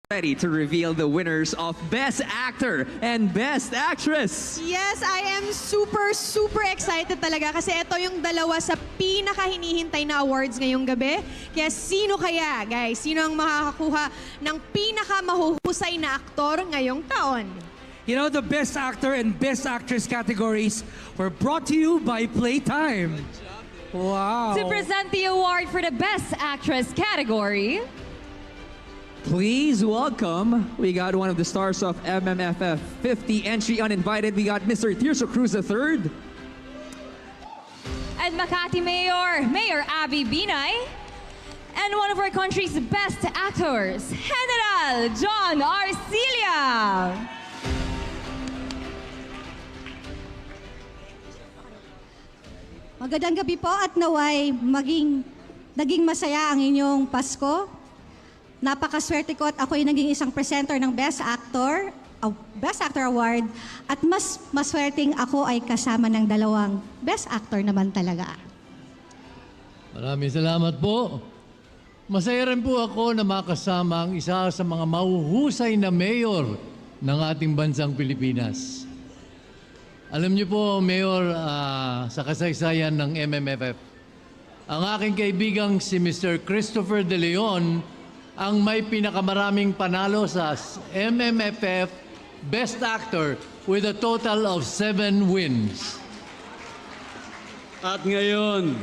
ready to reveal the winners of Best Actor and Best Actress. Yes, I am super excited talaga kasi ito yung dalawa sa pinaka-hinihintay na awards ngayong gabi. Kaya sino kaya, guys? Sino ang makakakuha ng pinaka-mahuhusay na aktor ngayong taon? You know, the Best Actor and Best Actress categories were brought to you by Playtime. Wow. To present the award for the Best Actress category, Please welcome, we got one of the stars of MMFF 50 entry uninvited. We got Mr. Tirso Cruz III. and Makati Mayor Abby Binay, and one of our country's best actors, General John Arcilia. Magandang gabi po at naway naging masaya ang inyong Pasko. Napakaswerte ko at ako'y naging isang presenter ng Best Actor Award at mas maswerteng ako ay kasama ng dalawang Best Actor naman talaga. Maraming salamat po. Masaya rin po ako na makasama ang isa sa mga mahuhusay na mayor ng ating bansang Pilipinas. Alam niyo po, Mayor, sa kasaysayan ng MMFF, ang aking kaibigang si Mr. Christopher De Leon ang may pinakamaraming panalo sa MMFF Best Actor with a total of 7 wins. At ngayon,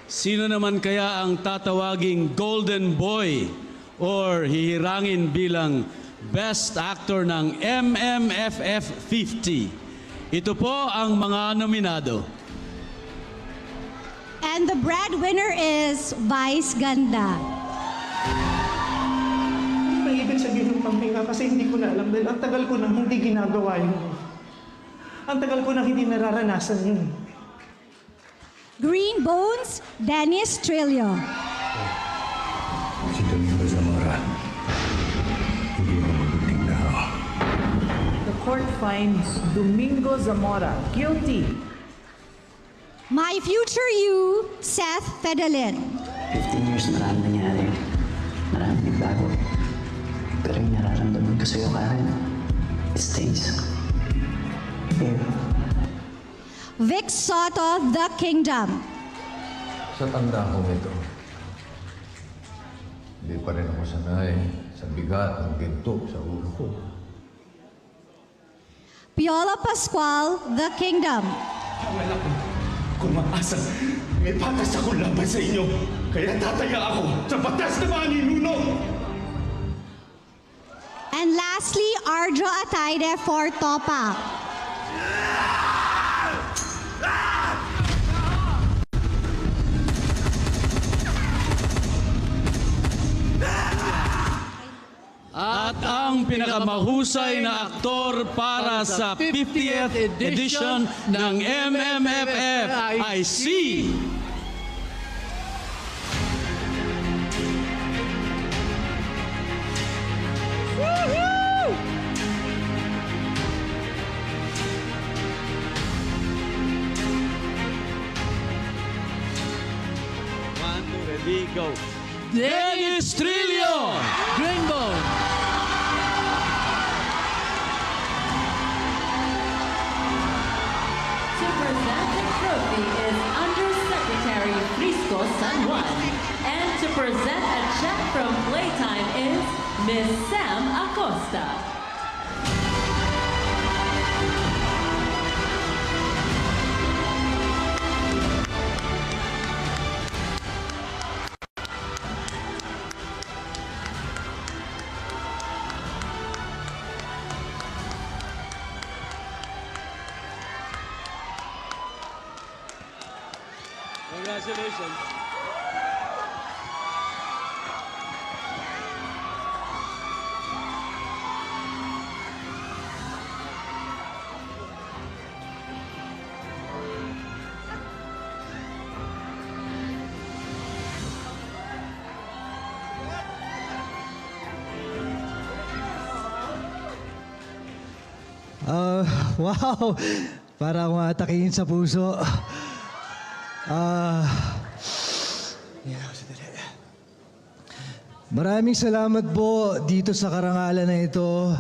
sino naman kaya ang tatawaging Golden Boy or hihirangin bilang Best Actor ng MMFF 50? Ito po ang mga nominado. And the breadwinner is Vice Ganda. Hindi ibig sabihin ng panghinga kasi hindi ko na alam dahil ang tagal ko nang hindi ginagawa yun. Ang tagal ko nang hindi nararanasan yun. Green Bones, Dennis Trillo. Si Domingo Zamora, hindi mo mabuting na ako. The court finds Domingo Zamora guilty. My Future You, Seth Fedalin. 15 years, marami nangyari. Marami nagbago. Pero yung nararamdaman ko sa'yo, Karen, it stays. Here. Vic Soto, The Kingdom. Sa tanda kong ito, hindi pa rin ako sanay sa bigat ng ginto sa ulo ko. Piola Pascual, The Kingdom. Wala kung maasa, may patas ako laban sa inyo. Kaya tataya ako sa batas na mga ninuno. And lastly, Ardro Ataide for Topa. At ang pinakamahusay na aktor para sa 50th edition ng MMFF ay si... One, two, ready, go. Dennis Trillo! Green Bone. to present the trophy is Undersecretary Frisco San Juan, and to present a check from Playtime is Miss Sam Acosta. Congratulations. Wow! Para akong atakihin sa puso. Maraming salamat po dito sa karangalan na ito.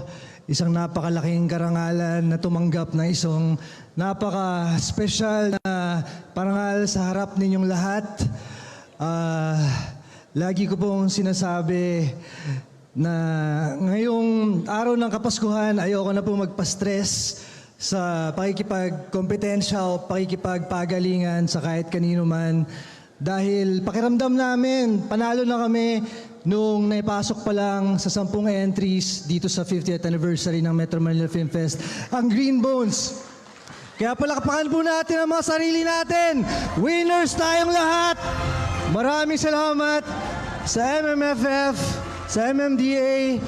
Isang napakalaking karangalan na tumanggap ng isang napaka-special na parangal sa harap ninyong lahat. Lagi ko pong sinasabi na ngayong araw ng Kapaskuhan, ayoko na pong magpa-stress sa pakikipagkompetensya o pakikipagpagalingan sa kahit kanino man. Dahil pakiramdam namin, panalo na kami nung naipasok pa lang sa 10 entries dito sa 50th anniversary ng Metro Manila Film Fest, ang Green Bones. Kaya palakpakan po natin ang mga sarili natin. Winners tayong lahat. Maraming salamat sa MMFF, sa MMDA,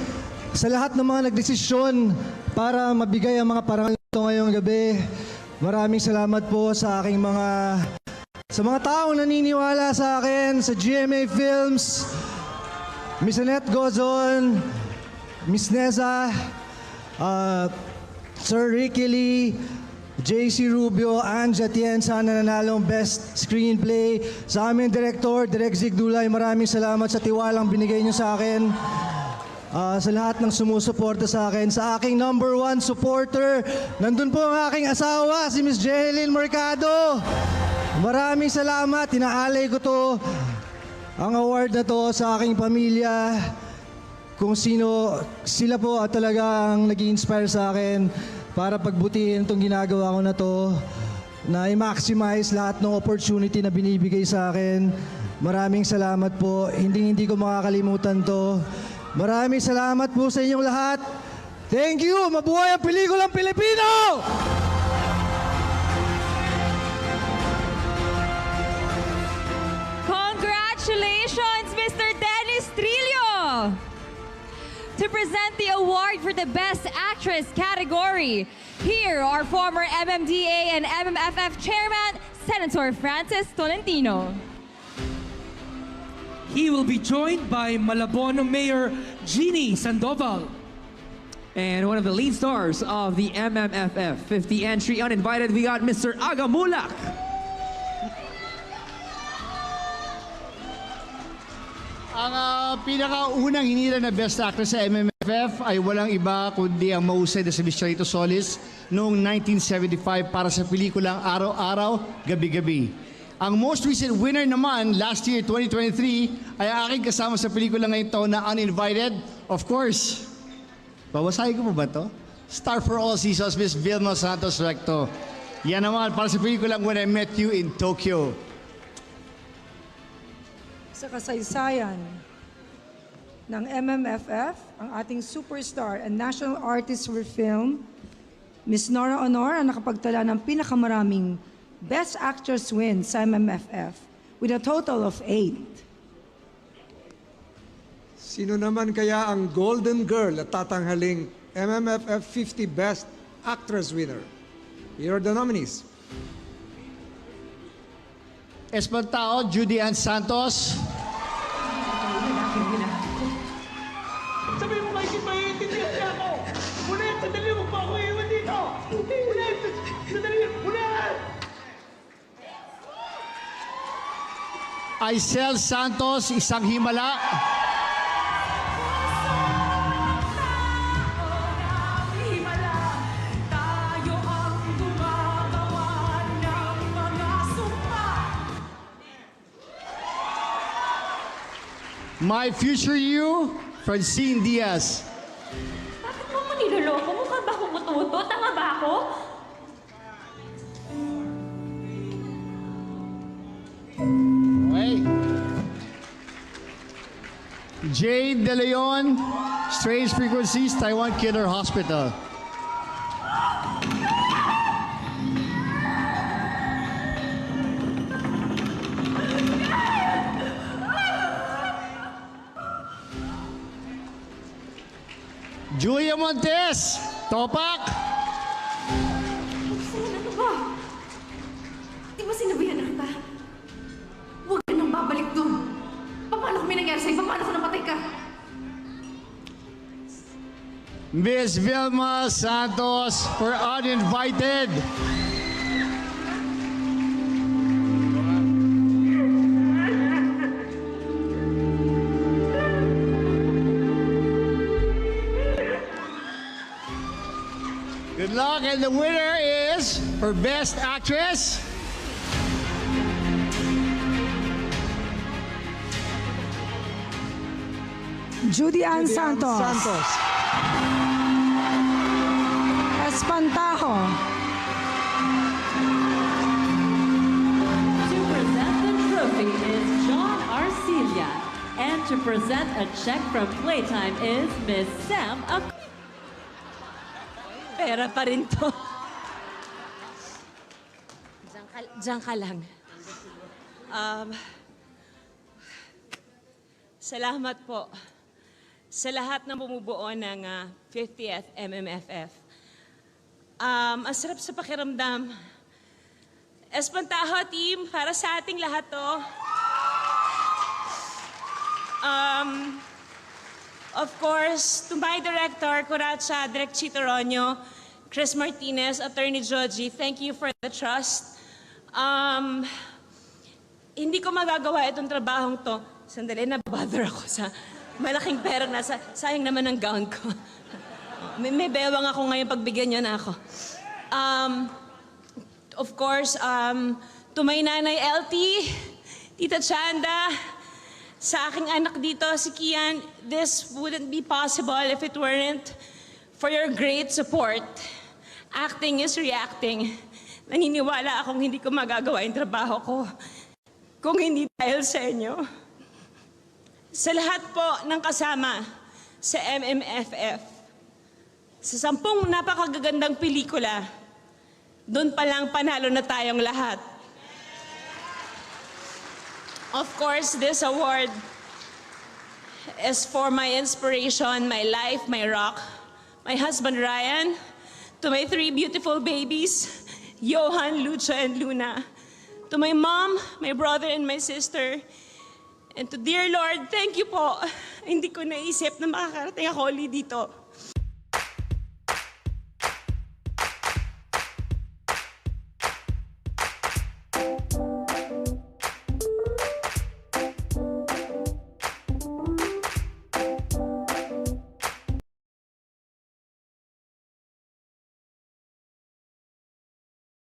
sa lahat ng mga nagdesisyon para mabigay ang mga parangal nito ngayong gabi. Maraming salamat po sa aking sa mga taong naniniwala sa akin, sa GMA Films, Miss Annette Gozon, Miss Neza, Sir Ricky Lee, JC Rubio, Anja Tienza na nanalong Best Screenplay, sa aming Director, Direk Zig Dulay, maraming salamat sa tiwalang binigay niyo sa akin. Sa lahat ng sumusuporta sa akin, sa aking #1 supporter, nandun po ang aking asawa, si Miss Jeheline Mercado. Maraming salamat, tinaalay ko to, ang award na to sa aking pamilya, kung sila po at talagang nag-i-inspire sa akin para pagbutihin itong ginagawa ko na to, na i-maximize lahat ng opportunity na binibigay sa akin. Maraming salamat po, hindi ko makakalimutan to. Maraming salamat po sa inyong lahat. Thank you! Mabuhay ang pelikulang Pilipino! Congratulations, Mr. Dennis Trillo! To present the award for the Best Actress category, here are former MMDA and MMFF Chairman, Senator Francis Tolentino. He will be joined by Malabon Mayor Jeannie Sandoval. And one of the lead stars of the MMFF 50 entry uninvited, we got Mr. Aga Mulak. Ang pinakaunang hinila na Best Actress sa MMFF ay walang iba kundi ang mahusay na si Miss Charito Solis noong 1975 para sa pelikulang Araw-Araw, Gabi-Gabi. Ang most recent winner naman last year, 2023, ay aking kasama sa pelikula ngayon to na uninvited. Of course, babasahin ko po ba to? Star for all seasons, Miss Vilma Santos Recto. Yan naman para sa pelikulang When I Met You in Tokyo. Sa kasaysayan ng MMFF, ang ating superstar and national artist for film, Miss Nora Honor, ang nakapagtala ng pinakamaraming Best Actress win sa MMFF with a total of 8. Sino naman kaya ang Golden Girl at tatanghaling MMFF 50 Best Actress winner? Here are the nominees. Espantao, Judy Ann Santos. Sabi mo kayo, maiintindihan niya ako. Ulit, sandali mo pa ako iwan dito. Ulit, sandali, ulit. Aisel Santos, Isang Himala. My Future You, Francine Diaz. Bakit mo ko niloloko? Mukha ba akong mututo? Tama ba ako? Okay. Jade De Leon, Strange Frequencies, Taiwan Killer Hospital. Julia Montes, Topak. Ano ba? Di ba sinabihan na kita? Huwag ka nang babalik doon. Paano kami nangyari sa'yo? Paano kung napatay ka? Miss Vilma Santos for uninvited. luck. And the winner is, for Best Actress, Judy Ann Santos. Espantajo. To present the trophy is John Arcilla. And to present a check from Playtime is Miss Sam Acosta. Pera pa rin to. Diyan ka lang. Salamat po sa lahat ng bumubuo ng 50th MMFF. Ang sarap sa pakiramdam. Espantaho team, para sa ating lahat to. Of course, to my director, Curacha, Direk Chito Ronyo, Chris Martinez, Attorney Joji, thank you for the trust. Hindi ko magagawa itong trabahong to. Sandali, nabother ako sa malaking pera nasa. Sayang naman ang gown ko. may bewang ako ngayon, pagbigyan niyo na ako. Of course, to my nanay LT, Tita Chanda, sa aking anak dito, si Kian, this wouldn't be possible if it weren't for your great support. Acting is reacting. Naniniwala akong hindi ko magagawa yung trabaho ko kung hindi dahil sa inyo. Sa lahat po ng kasama sa MMFF, sa 10 napakagagandang pelikula, doon pa lang panalo na tayong lahat. Of course, this award is for my inspiration, my life, my rock, my husband Ryan, to my 3 beautiful babies, Johan, Lucha, and Luna, to my mom, my brother, and my sister, and to dear Lord, thank you po. Hindi ko naisip na makakarating ako ulit dito.